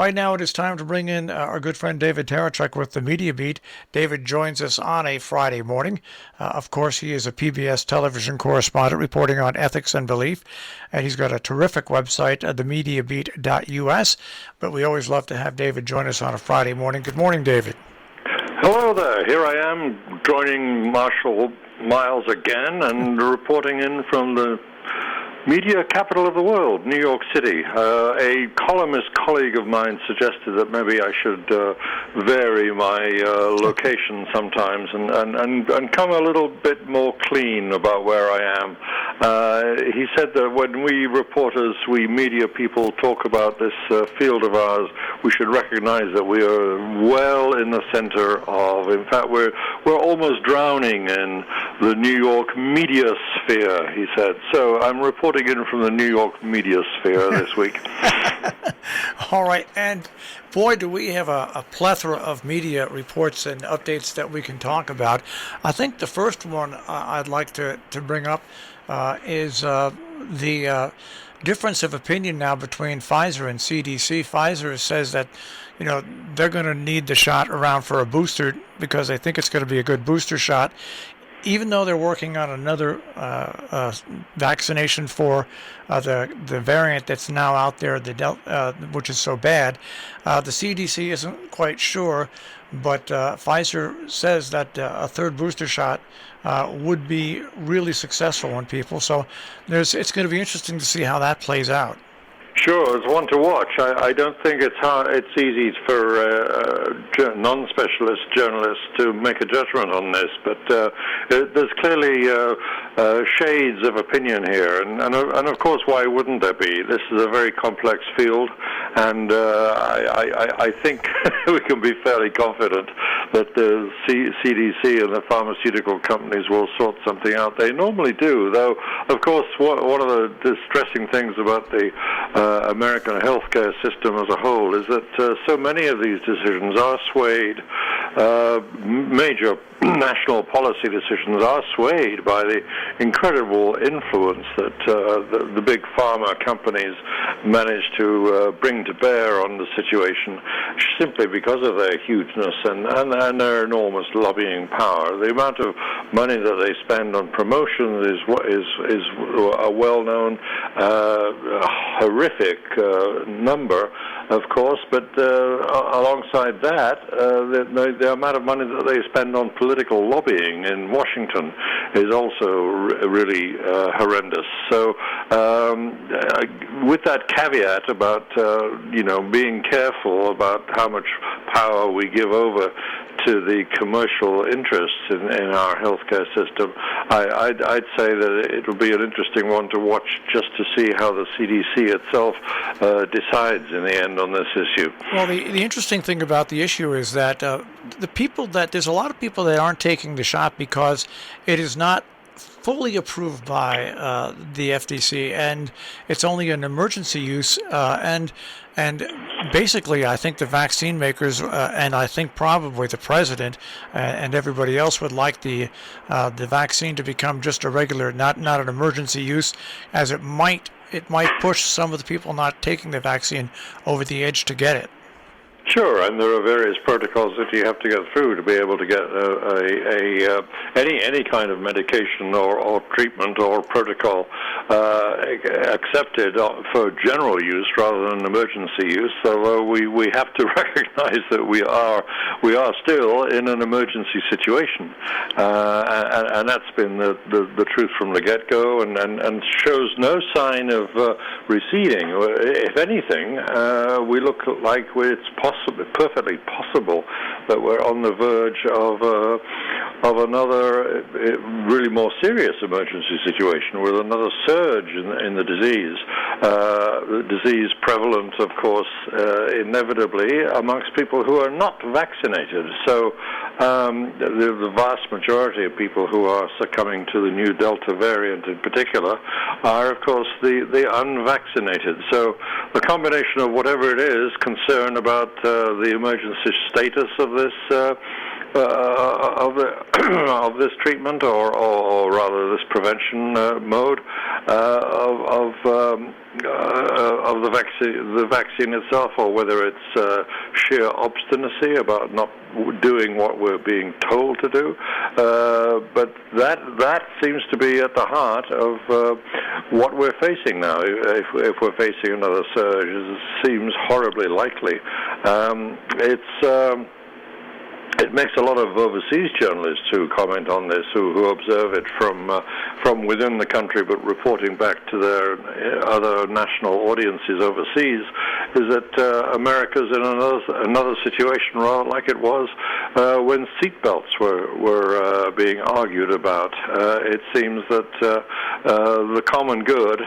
Right now it is time to bring in our good friend David Tereshchuk with the Media Beat. David joins us on a Friday morning. Of course, he is a PBS television correspondent reporting on ethics and belief, and he's got a terrific website, themediabeat.us. But we always love to have David join us on a Friday morning. Good morning, David. Hello there. Here I am joining Marshall Miles again and reporting in from the media capital of the world, New York City. A columnist colleague of mine suggested that maybe I should vary my location sometimes and come a little bit more clean about where I am. He said that when we reporters, we media people talk about this field of ours, we should recognize that we are well in the center of, in fact, we're almost drowning in the New York media sphere, he said. So I'm reporting in from the New York media sphere this week. All right, and boy, do we have a plethora of media reports and updates that we can talk about. I think the first one I'd like to bring up is the difference of opinion now between Pfizer and CDC. Pfizer says that, they're going to need the shot around for a booster because they think it's going to be a good booster shot, even though they're working on another vaccination for the variant that's now out there, which is so bad. The CDC isn't quite sure, but Pfizer says that a third booster shot would be really successful on people. So it's going to be interesting to see how that plays out. Sure, it's one to watch. I don't think it's easy for non-specialist journalists to make a judgment on this, but there's clearly shades of opinion here, and of course, why wouldn't there be? This is a very complex field, and I think we can be fairly confident that the CDC and the pharmaceutical companies will sort something out. They normally do, though, of course, one of the distressing things about the American healthcare system as a whole is that so many of these decisions are swayed, major national policy decisions are swayed by the incredible influence that the big pharma companies manage to bring to bear on the situation simply because of their hugeness and their enormous lobbying power. The amount of money that they spend on promotion is a well-known horrific number, of course, but alongside that, the amount of money that they spend on political lobbying in Washington is also really horrendous. So with that caveat about, being careful about how much power we give over to the commercial interests in our healthcare system, I'd say that it will be an interesting one to watch just to see how the CDC itself decides in the end on this issue. Well, the interesting thing about the issue is that there's a lot of people that aren't taking the shot because it is not fully approved by the FDC, and it's only an emergency use, and basically I think the vaccine makers and I think probably the president and everybody else would like the vaccine to become just a regular, not an emergency use, as it might push some of the people not taking the vaccine over the edge to get it. Sure, and there are various protocols that you have to go through to be able to get any kind of medication or treatment or protocol accepted for general use rather than emergency use. So we have to recognize that we are still in an emergency situation, and that's been the truth from the get-go, and shows no sign of receding. If anything, we look like it's perfectly possible that we're on the verge of another really more serious emergency situation with another surge in the disease. The disease prevalent, of course, inevitably amongst people who are not vaccinated. So the vast majority of people who are succumbing to the new Delta variant in particular are, of course, the unvaccinated. So the combination of whatever it is, concern about the emergency status of this of this treatment, or rather this prevention mode of the vaccine itself, or whether it's sheer obstinacy about not doing what we're being told to do. But that seems to be at the heart of what we're facing now. If we're facing another surge, it seems horribly likely. It makes a lot of overseas journalists who comment on this, who observe it from within the country, but reporting back to their other national audiences overseas, is that America's in another situation, rather like it was when seatbelts were being argued about. It seems that the common good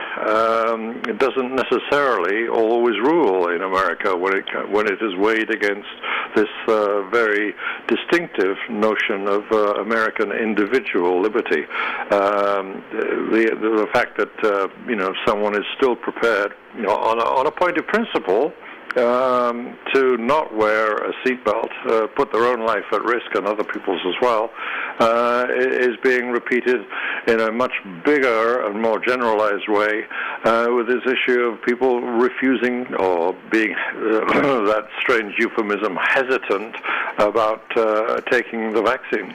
doesn't necessarily always rule in America when it is weighed against this very distinctive notion of American individual liberty. The fact that someone is still prepared, on a point of principle, to not wear a seatbelt, put their own life at risk and other people's as well, is being repeated in a much bigger and more generalized way with this issue of people refusing or being, that strange euphemism, hesitant about taking the vaccine.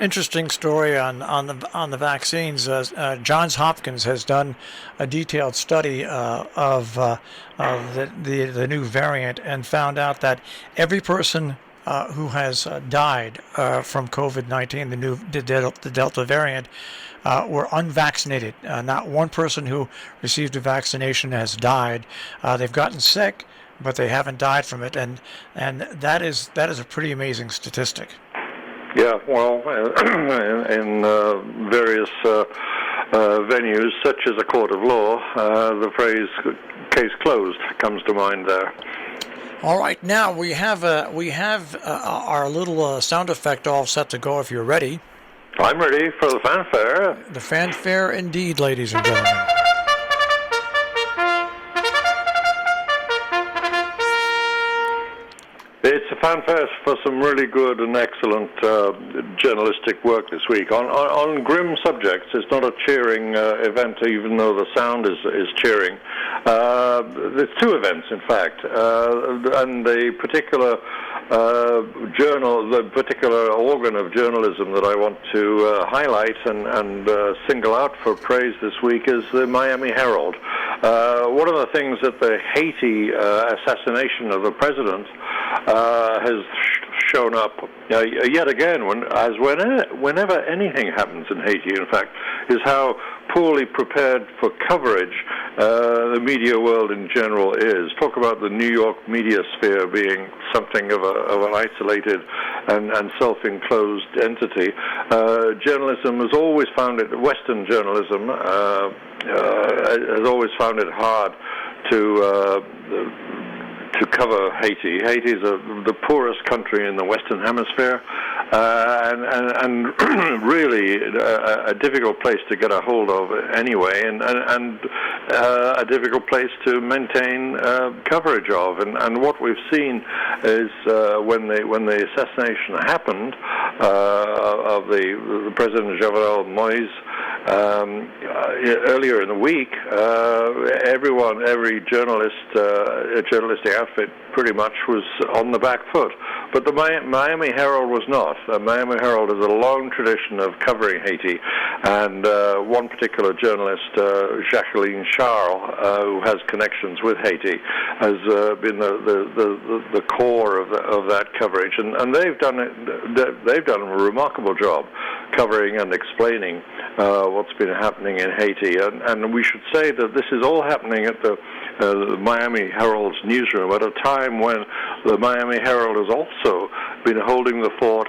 Interesting story on the vaccines. Johns Hopkins has done a detailed study of the new variant and found out that every person who has died from COVID-19, the Delta variant, were unvaccinated. Not one person who received a vaccination has died. They've gotten sick, but they haven't died from it, and that is a pretty amazing statistic. Yeah, well, in various venues, such as a court of law, the phrase "case closed" comes to mind there. All right, now we have our little sound effect all set to go. If you're ready, I'm ready for the fanfare. The fanfare, indeed, ladies and gentlemen. It's a fanfare for some really good and excellent journalistic work this week on grim subjects. It's not a cheering event, even though the sound is cheering. There's two events, in fact, and the particular the particular organ of journalism that I want to highlight and single out for praise this week is the Miami Herald. One of the things that the Haiti assassination of the president has shown up yet again, whenever anything happens in Haiti, in fact, is how poorly prepared for coverage the media world in general is. Talk about the New York media sphere being something of an isolated and self-enclosed entity. Journalism has always found it, Western journalism has always found it hard to cover Haiti. Haiti is the poorest country in the Western Hemisphere, and really a difficult place to get a hold of anyway, and a difficult place to maintain coverage of. And what we've seen is when the assassination happened of the President Jovenel Moïse earlier in the week, every journalistic outfit pretty much was on the back foot. But the Miami Herald was not. The Miami Herald has a long tradition of covering Haiti, and one particular journalist, Jacqueline Charles, who has connections with Haiti, has been the core of that coverage, and they've done a remarkable job covering and explaining what's been happening in Haiti, and we should say that this is all happening at the Miami Herald's newsroom at a time when the Miami Herald has also been holding the fort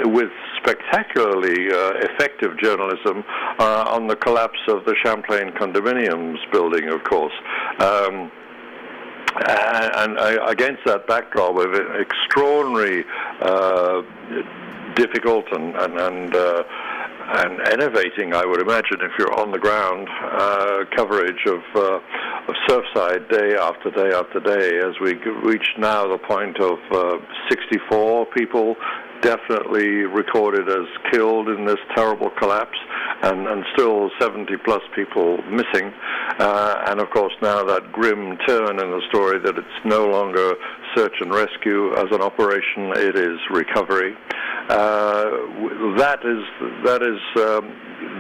with spectacularly effective journalism on the collapse of the Champlain condominiums building, of course. And against that backdrop of extraordinary difficult and innovating, I would imagine, if you're on the ground, coverage of Surfside day after day after day, as we reach now the point of 64 people definitely recorded as killed in this terrible collapse, and still 70-plus people missing. And, of course, now that grim turn in the story that it's no longer search and rescue as an operation, it is recovery. That is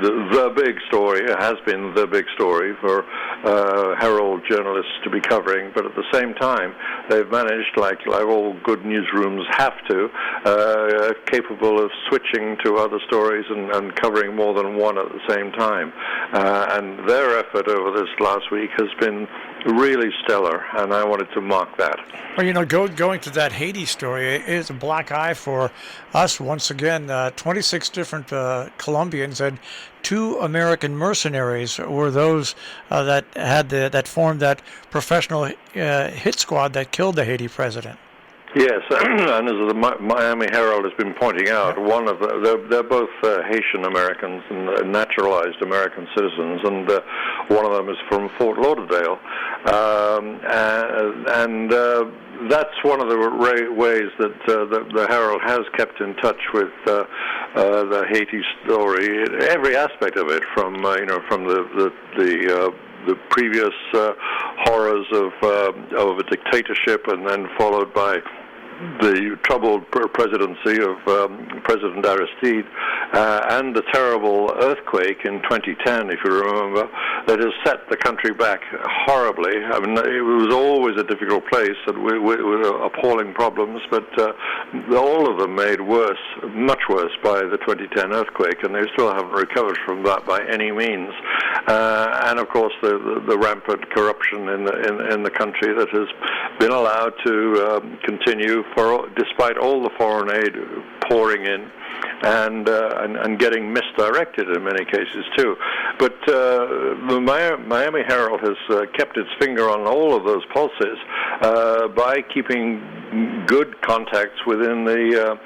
the big story. It has been the big story for Herald journalists to be covering, but at the same time, they've managed, like all good newsrooms have to, capable of switching to other stories and covering more than one at the same time. And their effort over this last week has been really stellar, and I wanted to mark that. Well, going to that Haiti story, it is a black eye for us once again. 26 different Colombians and 2 American mercenaries were those that formed that professional hit squad that killed the Haiti president. Yes, and as the Miami Herald has been pointing out, they're both Haitian Americans and naturalized American citizens, and one of them is from Fort Lauderdale, and that's one of the ways that the Herald has kept in touch with the Haiti story, every aspect of it, from the previous horrors of a dictatorship, and then followed by the troubled presidency of President Aristide, and the terrible earthquake in 2010, if you remember, that has set the country back horribly. I mean, it was always a difficult place with appalling problems, but all of them made worse, much worse, by the 2010 earthquake, and they still haven't recovered from that by any means. And of course, the rampant corruption in the country that has been allowed to continue despite all the foreign aid pouring in, and getting misdirected in many cases too. But the Miami Herald has kept its finger on all of those pulses by keeping good contacts within the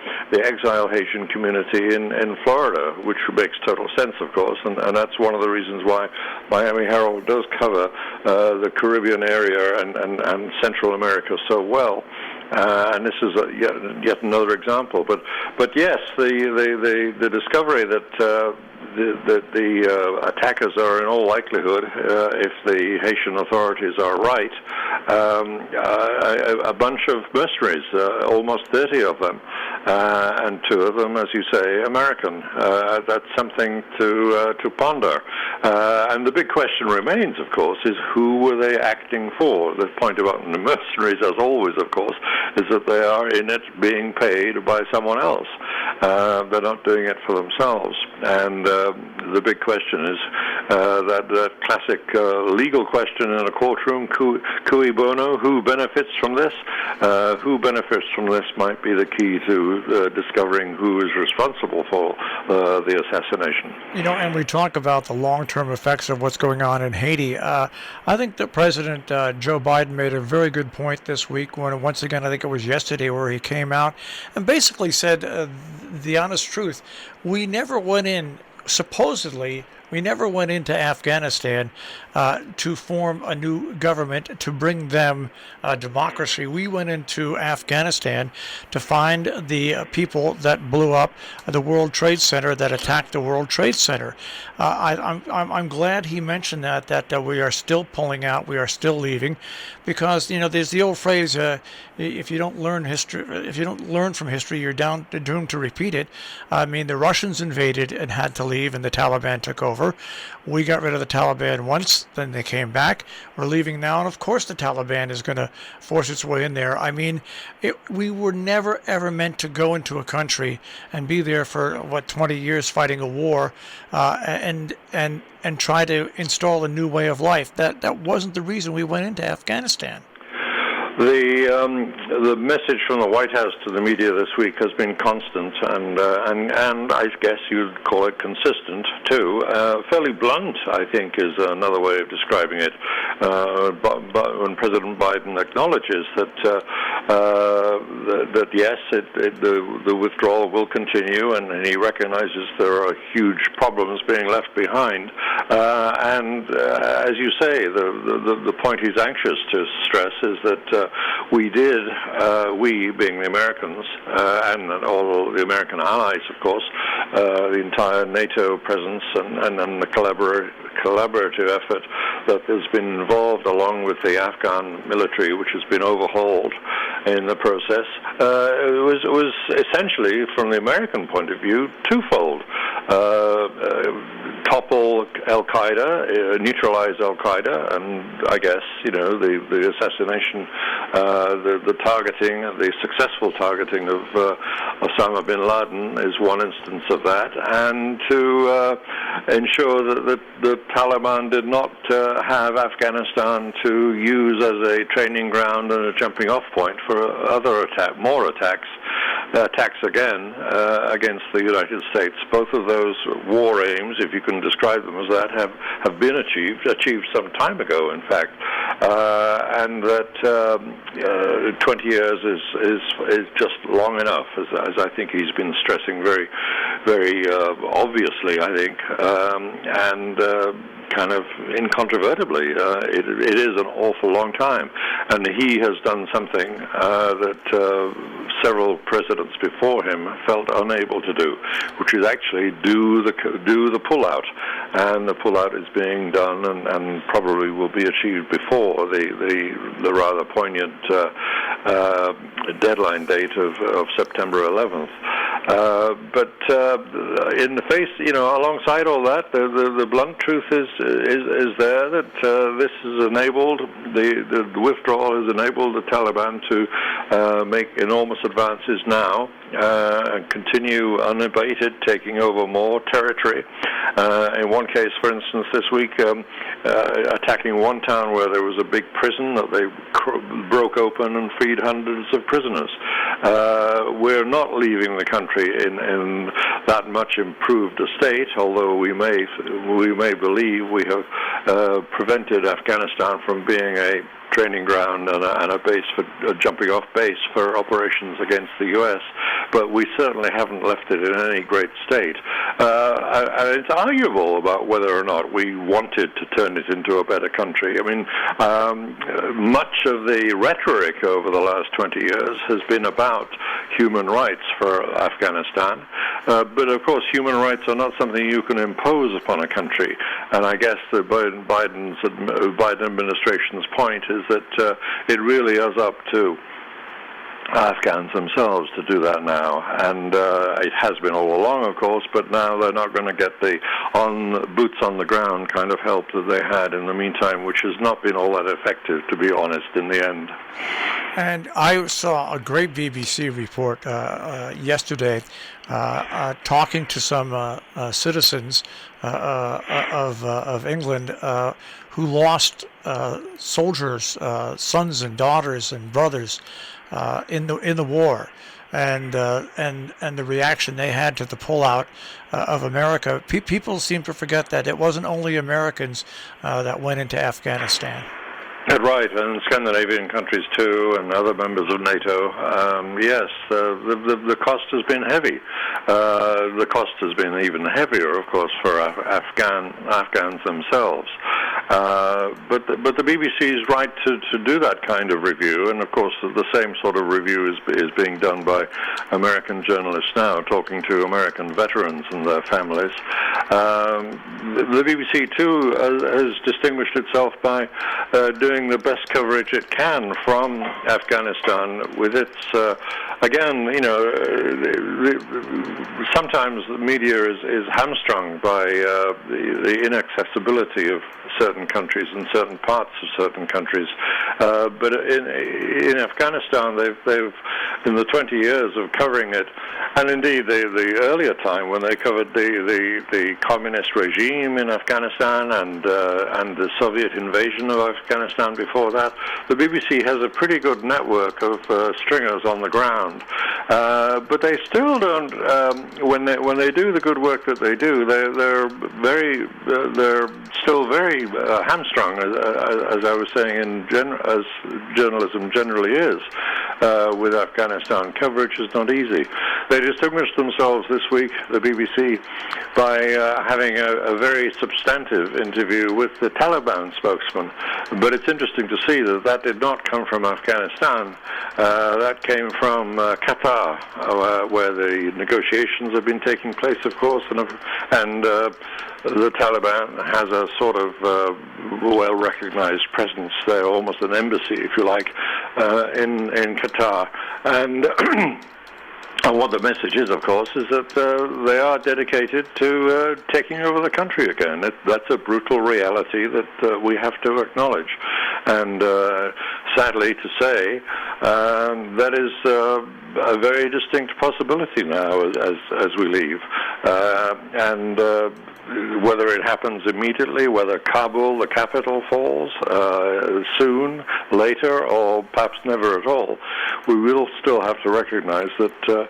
exile Haitian community in Florida, which makes total sense, of course, and that's one of the reasons why Miami Herald does cover the Caribbean area and Central America so well. And this is yet another example. But yes, the discovery that the attackers are in all likelihood, if the Haitian authorities are right, a bunch of mercenaries, almost 30 of them, and 2 of them, as you say, American. That's something to ponder. And the big question remains, of course, is who were they acting for? The point about the mercenaries, as always, of course, is that they are in it being paid by someone else. They're not doing it for themselves. And the big question is that classic legal question in a courtroom, cui bono, who benefits from this? Who benefits from this might be the key to discovering who is responsible for the assassination. And we talk about the long-term effects of what's going on in Haiti. I think that President Joe Biden made a very good point this week when, once again, I think it was yesterday, where he came out and basically said the honest truth. We never went in, supposedly, we never went into Afghanistan to form a new government, to bring them democracy. We went into Afghanistan to find the people that blew up the World Trade Center, that attacked the World Trade Center. I'm glad he mentioned that we are still pulling out, we are still leaving, because there's the old phrase: if you don't learn history, if you don't learn from history, you're doomed to repeat it. I mean, the Russians invaded and had to leave, and the Taliban took over. We got rid of the Taliban once, then they came back. We're leaving now, and of course the Taliban is going to force its way in there. I mean, we were never ever meant to go into a country and be there for 20 years fighting a war, and try to install a new way of life. That wasn't the reason we went into Afghanistan. The message from the White House to the media this week has been constant, and I guess you'd call it consistent too. Fairly blunt, I think, is another way of describing it. But when President Biden acknowledges that that yes, the withdrawal will continue, and he recognizes there are huge problems being left behind. And as you say, the point he's anxious to stress is that we being the Americans, and all the American allies, of course, the entire NATO presence and the collaborative effort that has been involved, along with the Afghan military, which has been overhauled in the process, was essentially, from the American point of view, twofold. Topple Al-Qaeda, neutralize Al-Qaeda, and I guess, the assassination, the targeting, the successful targeting of Osama bin Laden is one instance of that, and to ensure that the Taliban did not have Afghanistan to use as a training ground and a jumping off point for other more attacks again against the United States. Both of those war aims, if you can describe them as that, have been achieved some time ago, in fact, and that 20 years is just long enough, as I think he's been stressing very, very obviously, I think, and kind of incontrovertibly, it is an awful long time, and he has done something that several presidents before him felt unable to do, which is actually do the pullout, and the pullout is being done, and probably will be achieved before the rather poignant deadline date of September 11th. But in the face, alongside all that, the blunt truth is there that this has enabled the withdrawal has enabled the Taliban to make enormous advances now and continue unabated, taking over more territory. In one case, for instance, this week, attacking one town where there was a big prison that they broke open and freed hundreds of prisoners. We're not leaving the country in that much improved a state, although we may believe we have prevented Afghanistan from being a training ground and a base for a jumping-off base for operations against the U.S., but we certainly haven't left it in any great state. And it's arguable about whether or not we wanted to turn it into a better country. I mean, much of the rhetoric over the last 20 years has been about human rights for Afghanistan, but of course human rights are not something you can impose upon a country, and I guess the Biden administration's point is that it really is up to Afghans themselves to do that now, and it has been all along, of course, but now they're not going to get the boots on the ground kind of help that they had in the meantime, which has not been all that effective, to be honest, in the end. And I saw a great BBC report yesterday talking to some citizens of England who lost soldiers, sons and daughters and brothers in the war, and the reaction they had to the pullout of America. People seem to forget that it wasn't only Americans that went into Afghanistan. Right, and Scandinavian countries too, and other members of NATO. Yes, the cost has been heavy. The cost has been even heavier, of course, for Afghans themselves. But the BBC is right to do that kind of review, and of course the same sort of review is being done by American journalists now, talking to American veterans and their families. The BBC too has distinguished itself by doing the best coverage it can from Afghanistan with its, again, sometimes the media is hamstrung by the inaccessibility of certain countries and certain parts of certain countries. But in Afghanistan, they've in the 20 years of covering it, and indeed the earlier time when they covered the communist regime in Afghanistan and the Soviet invasion of Afghanistan before that, the BBC has a pretty good network of stringers on the ground. But they still don't. When they do the good work that they do, they're still very hamstrung, as I was saying, as journalism generally is. with Afghanistan coverage is not easy. They distinguished themselves this week, the BBC, by having a very substantive interview with the Taliban spokesman. But it's interesting to see that that did not come from Afghanistan. That came from Qatar, where the negotiations have been taking place, of course, and the Taliban has a sort of well-recognized presence there, almost an embassy, if you like, in Qatar. And and what the message is, of course, is that they are dedicated to taking over the country again. That's a brutal reality that we have to acknowledge. And sadly to say, that is a very distinct possibility now as we leave. And whether it happens immediately, whether Kabul, the capital, falls soon, later, or perhaps never at all, we will still have to recognize that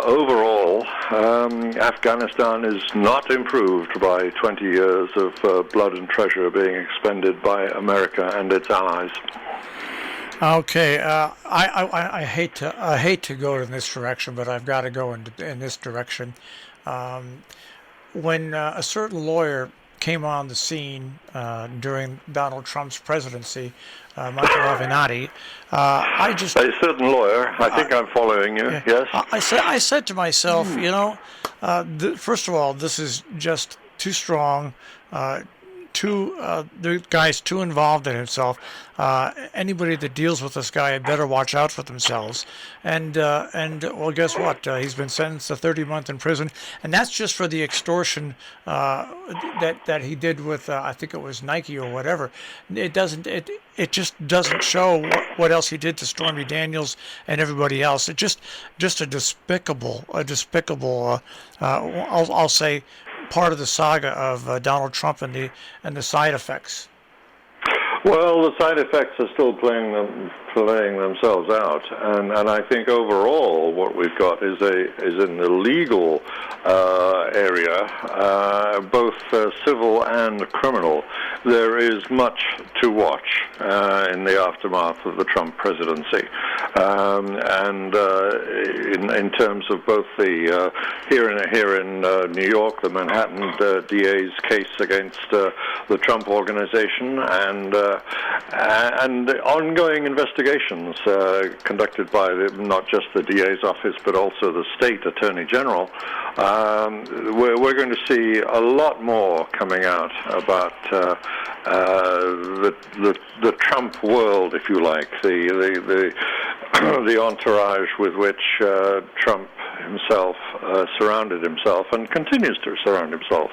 overall Afghanistan is not improved by 20 years of blood and treasure being expended by America and its allies. Okay, I hate to go in this direction, but I've got to go in this direction. When a certain lawyer came on the scene during Donald Trump's presidency, Michael Avenatti, I just... A certain lawyer, I think I'm following you, yes? I said to myself, first of all, this is just too strong, the guy's too involved in himself. Anybody that deals with this guy had better watch out for themselves. And well, guess what? He's been sentenced to 30 months in prison, and that's just for the extortion that he did with I think it was Nike or whatever. It just doesn't show what else he did to Stormy Daniels and everybody else. It just a despicable. I'll say, part of the saga of Donald Trump and the side effects. Well, the side effects are still playing themselves out, and I think overall what we've got is in the legal area, both civil and criminal. There is much to watch in the aftermath of the Trump presidency, and in terms of both the here in New York, the Manhattan DA's case against the Trump organization, and ongoing investigations conducted by not just the DA's office but also the state attorney general. We're going to see a lot more coming out about the Trump world, if you like, the entourage with which Trump himself surrounded himself and continues to surround himself.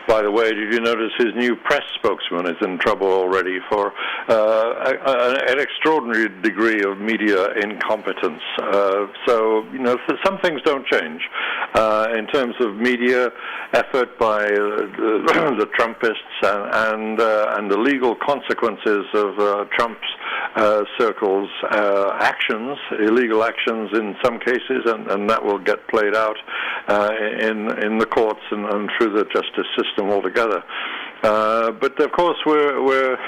By the way, did you notice his new press spokesman is in trouble already for an extraordinary degree of media incompetence? So, some things don't change. In terms of media effort by the Trumpists and the legal consequences of Trump's circles' actions, illegal actions in some cases, and that will get played out in the courts and through the justice system altogether. But of course, we're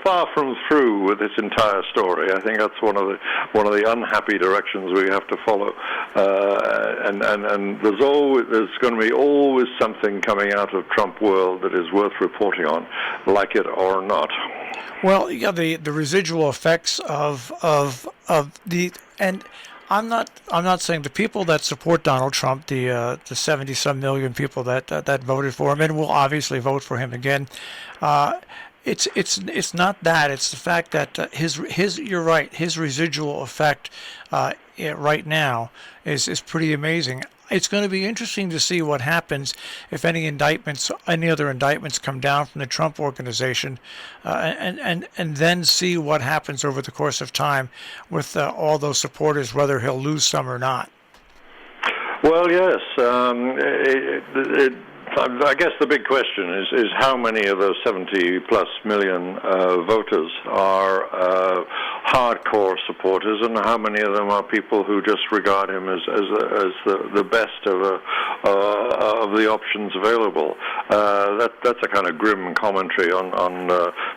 far from through with this entire story. I think that's one of the unhappy directions we have to follow. And there's going to be always something coming out of Trump world that is worth reporting on, like it or not. Well, yeah, the residual effects of the, and I'm not saying the people that support Donald Trump, the 70-some million people that voted for him and will obviously vote for him again. It's not that. It's the fact that you're right. His residual effect right now is pretty amazing. It's going to be interesting to see what happens if any other indictments come down from the Trump organization, and then see what happens over the course of time with all those supporters, whether he'll lose some or not. Well, yes. I guess the big question is how many of those 70-plus million voters are hardcore supporters, and how many of them are people who just regard him as the best of the options available. That's a kind of grim commentary on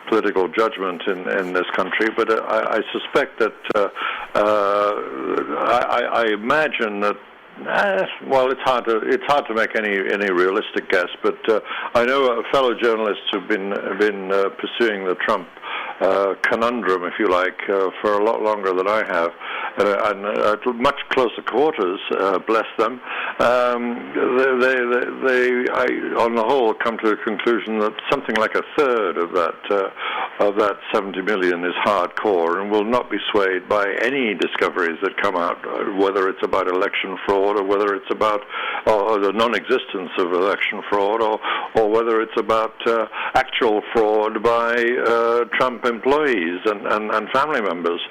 political judgment in this country, but I suspect that I imagine that. Well, it's hard to make any realistic guess, but I know fellow journalists who've been pursuing the Trump conundrum, if you like, for a lot longer than I have, and at much closer quarters. Bless them. They on the whole, come to the conclusion that something like a third of that 70 million is hardcore and will not be swayed by any discoveries that come out, whether it's about election fraud or whether it's about the non-existence of election fraud, or whether it's about actual fraud by Trump employees and family members.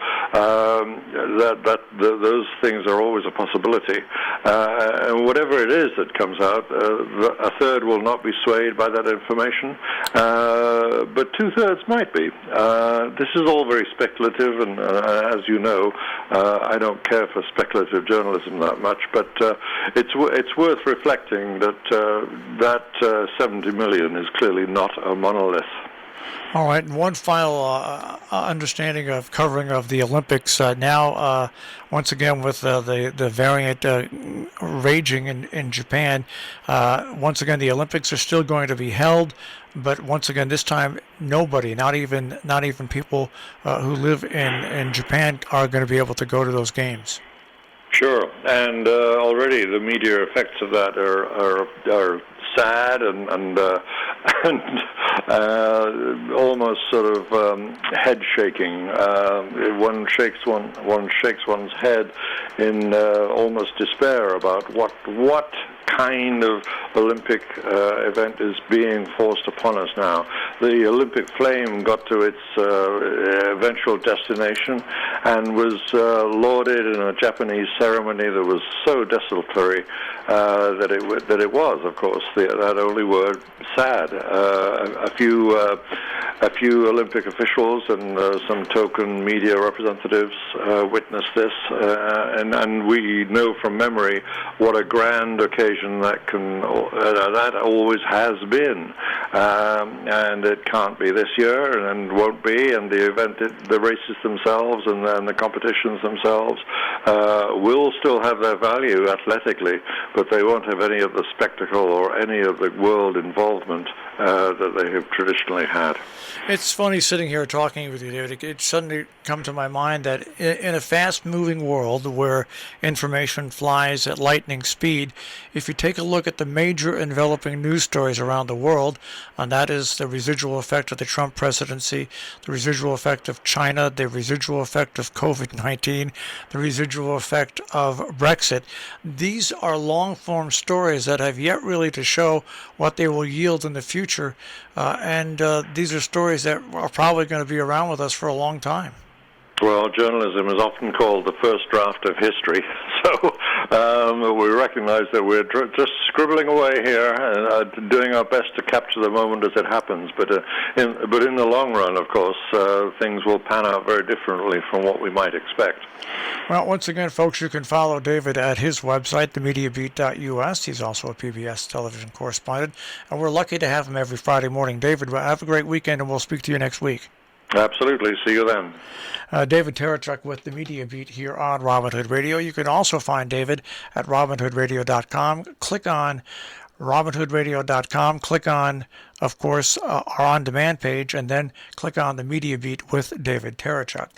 Those things are always a possibility. And whatever it is that comes out, a third will not be swayed by that information, but two-thirds might be. This is all very speculative, and as you know, I don't care for speculative journalism that much, but it's worth reflecting that 70 million is clearly not a monolith. All right, and one final understanding of covering of the Olympics now, once again with the variant raging in Japan. Once again, the Olympics are still going to be held, but once again, this time, nobody, not even people who live in Japan, are going to be able to go to those games. Sure, and already the media effects of that are sad and almost sort of head shaking. One shakes one's head in almost despair about what kind of Olympic event is being forced upon us now. The Olympic flame got to its eventual destination and was lauded in a Japanese ceremony that was so desultory that it was, of course, that only word, sad. A few Olympic officials and some token media representatives witnessed this, and we know from memory what a grand occasion that always has been, and it can't be this year, and won't be. And the races themselves and the competitions themselves will still have their value athletically, but they won't have any of the spectacle or any of the world involvement that they have traditionally had. It's funny sitting here talking with you, David. It suddenly come to my mind that in a fast-moving world where information flies at lightning speed, if you take a look at the major enveloping news stories around the world, and that is the residual effect of the Trump presidency, the residual effect of China, the residual effect of COVID-19, the residual effect of Brexit, these are long-form stories that have yet really to show what they will yield in the future, and these are stories that are probably going to be around with us for a long time. Well, journalism is often called the first draft of history, so we recognize that we're just scribbling away here and doing our best to capture the moment as it happens. But in the long run, of course, things will pan out very differently from what we might expect. Well, once again, folks, you can follow David at his website, themediabeat.us. He's also a PBS television correspondent, and we're lucky to have him every Friday morning. David, have a great weekend, and we'll speak to you next week. Absolutely. See you then. David Tereshchuk with the Media Beat here on Robin Hood Radio. You can also find David at robinhoodradio.com. Click on robinhoodradio.com. Click on, of course, our on-demand page, and then click on the Media Beat with David Tereshchuk.